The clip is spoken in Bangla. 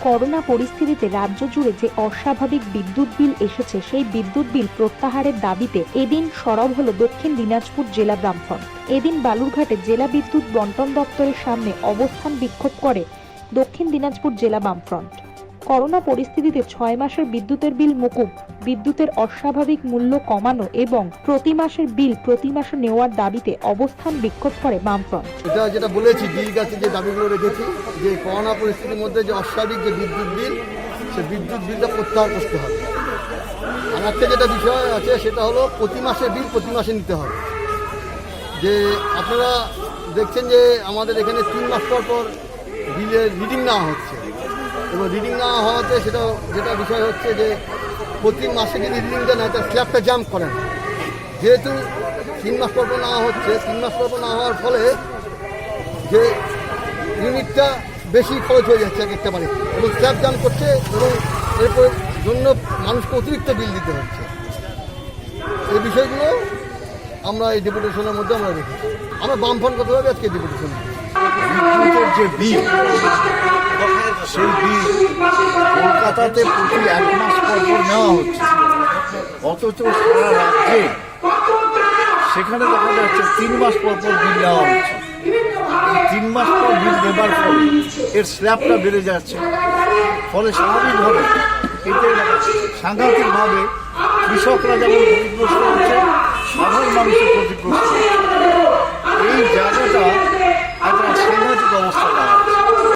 করোনা পরিস্থিতিতে রাজ্য জুড়ে যে অস্বাভাবিক বিদ্যুৎ বিল এসেছে সেই বিদ্যুৎ বিল প্রত্যাহারের দাবিতে এদিন সরব হলো দক্ষিণ দিনাজপুর জেলা বামফ্রন্ট। এদিন বালুরঘাটে জেলা বিদ্যুৎ বন্টন দপ্তরের সামনে অবস্থান বিক্ষোভ করে দক্ষিণ দিনাজপুর জেলা বামফ্রন্ট। করোনা পরিস্থিতিতে 6 মাসের বিদ্যুতের বিল মকুব, বিদ্যুতের অস্বাভাবিক মূল্য কমানো এবং প্রতি মাসের বিল প্রতি মাসে নেওয়ার দাবিতে অবস্থান বিক্ষোভ করে বামফ্রন্ট। এটা যেটা বলেছি বিল গাছে যে দাবিগুলো রেখেছি যে করোনা পরিস্থিতির মধ্যে যে অস্বাভাবিক যে বিদ্যুৎ বিল, সে বিদ্যুৎ বিলটা প্রত্যাহার করতে হবে। আর একটা যেটা বিষয় আছে সেটা হলো প্রতি মাসের বিল প্রতি মাসে নিতে হবে। যে আপনারা দেখছেন যে আমাদের এখানে 3 মাস পর পর বিলের রিডিং নেওয়া হচ্ছে এবং রিডিং নেওয়া হওয়াতে যেটা বিষয় হচ্ছে যে প্রতি মাসে যদি রিডিংটা নেয় তার স্ল্যাবটা জাম্প করে না। যেহেতু 3 মাস পর পর নেওয়া হচ্ছে, 3 মাস পর পর নেওয়া হওয়ার ফলে যে ইউনিটটা বেশি খরচ হয়ে যাচ্ছে এক একটা বাড়িতে এবং স্ল্যাব জাম্প করছে এবং এরপর জন্য মানুষকে অতিরিক্ত বিল দিতে হচ্ছে। এই বিষয়গুলো আমরা এই ডেপুটেশনের মধ্যে আমরা রেখেছি। আমরা বামফ্রন্টগতভাবে আজকে ডেপুটেশন বিদ্যুতের যে বিল, সেই বিল কলকাতাতে প্রতি 1 মাস পর পর নেওয়া হচ্ছে, অথচ সারা রাজ্যে সেখানে দেখা যাচ্ছে 3 মাস পর পর বিল নেওয়া হচ্ছে। 3 মাস পর বিল নেবার ফলে এর স্ল্যাবটা বেড়ে যাচ্ছে, ফলে স্বাভাবিকভাবে এতে সাংঘাতিকভাবে কৃষকরা যেমন ক্ষতিগ্রস্ত হচ্ছে, সাধারণ মানুষের ক্ষতিগ্রস্ত হচ্ছে। এই জায়গাটা একটা সাংঘাতিক অবস্থা দাঁড়াচ্ছে।